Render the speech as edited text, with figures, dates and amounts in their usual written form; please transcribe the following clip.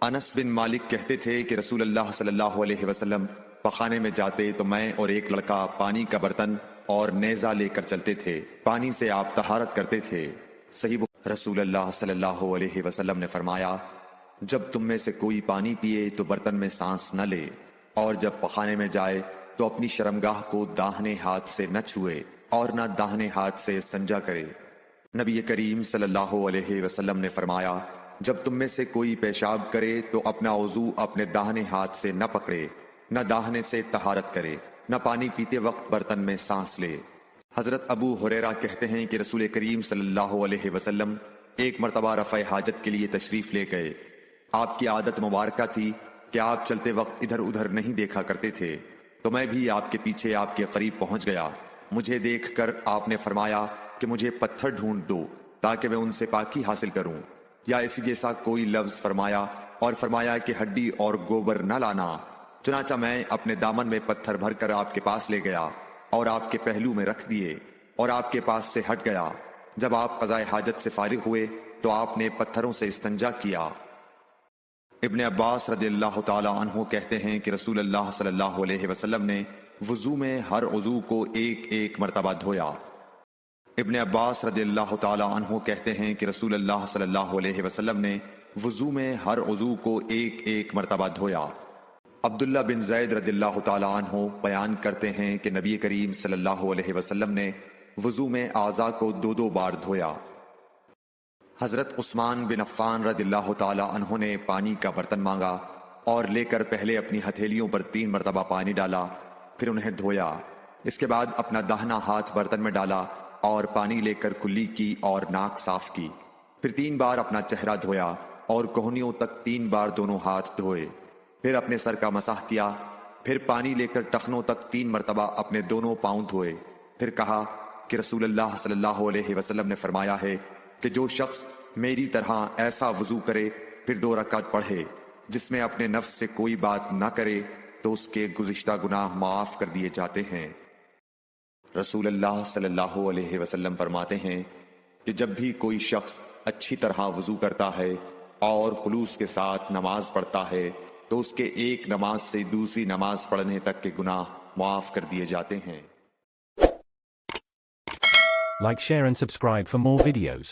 انس بن مالک کہتے تھے کہ رسول اللہ صلی اللہ علیہ وسلم پخانے میں جاتے تو میں اور ایک لڑکا پانی کا برتن اور نیزہ لے کر چلتے تھے، پانی سے آپ طہارت کرتے تھے۔ صحیح رسول اللہ صلی اللہ علیہ وسلم نے فرمایا، جب تم میں سے کوئی پانی پیے تو برتن میں سانس نہ لے، اور جب پخانے میں جائے تو اپنی شرمگاہ کو داہنے ہاتھ سے نہ چھوئے اور نہ داہنے ہاتھ سے استنجا کرے۔ نبی کریم صلی اللہ علیہ وسلم نے فرمایا، جب تم میں سے کوئی پیشاب کرے تو اپنا وضو اپنے داہنے ہاتھ سے نہ پکڑے، نہ داہنے سے طہارت کرے، نہ پانی پیتے وقت برتن میں سانس لے۔ حضرت ابو ہریرہ کہتے ہیں کہ رسول کریم صلی اللہ علیہ وسلم ایک مرتبہ رفع حاجت کے لیے تشریف لے گئے۔ آپ کی عادت مبارکہ تھی کہ آپ چلتے وقت ادھر ادھر نہیں دیکھا کرتے تھے، تو میں بھی آپ کے پیچھے آپ کے قریب پہنچ گیا۔ مجھے دیکھ کر آپ نے فرمایا کہ مجھے پتھر ڈھونڈ دو تاکہ میں ان سے پاکی حاصل کروں، یا اسی جیسا کوئی لفظ فرمایا، اور فرمایا کہ ہڈی اور گوبر نہ لانا۔ چنانچہ میں اپنے دامن میں پتھر بھر کر آپ کے پاس لے گیا اور آپ کے پہلو میں رکھ دیے اور آپ کے پاس سے ہٹ گیا۔ جب آپ قضاء حاجت سے فارغ ہوئے تو آپ نے پتھروں سے استنجا کیا۔ ابن عباس رضی اللہ تعالی عنہ کہتے ہیں کہ رسول اللہ صلی اللہ علیہ وسلم نے وضو میں ہر عضو کو ایک ایک مرتبہ دھویا۔ ابن عباس رضی اللہ تعالی عنہ کہتے ہیں کہ رسول اللہ صلی اللہ علیہ وسلم نے وضو میں ہر عضو کو ایک ایک مرتبہ دھویا۔ عبداللہ بن زید رضی اللہ تعالی عنہ بیان کرتے ہیں کہ نبی کریم صلی اللہ علیہ وسلم نے وضو میں اعضاء کو دو دو بار دھویا۔ حضرت عثمان بن عفان رضی اللہ تعالی عنہ نے پانی کا برتن مانگا اور لے کر پہلے اپنی ہتھیلیوں پر 3 مرتبہ پانی ڈالا، پھر انہیں دھویا۔ اس کے بعد اپنا داہنا ہاتھ برتن میں ڈالا اور پانی لے کر کلی کی اور ناک صاف کی، پھر 3 بار اپنا چہرہ دھویا اور کوہنیوں تک 3 بار دونوں ہاتھ دھوئے، پھر اپنے سر کا مسح کیا، پھر پانی لے کر ٹخنوں تک 3 مرتبہ اپنے دونوں پاؤں دھوئے، پھر کہا کہ رسول اللہ صلی اللہ علیہ وسلم نے فرمایا ہے کہ جو شخص میری طرح ایسا وضو کرے پھر 2 رکعت پڑھے جس میں اپنے نفس سے کوئی بات نہ کرے تو اس کے گزشتہ گناہ معاف کر دیے جاتے ہیں۔ رسول اللہ صلی اللہ علیہ وسلم فرماتے ہیں کہ جب بھی کوئی شخص اچھی طرح وضو کرتا ہے اور خلوص کے ساتھ نماز پڑھتا ہے تو اس کے ایک نماز سے دوسری نماز پڑھنے تک کے گناہ معاف کر دیے جاتے ہیں۔ Like, share and subscribe for more videos.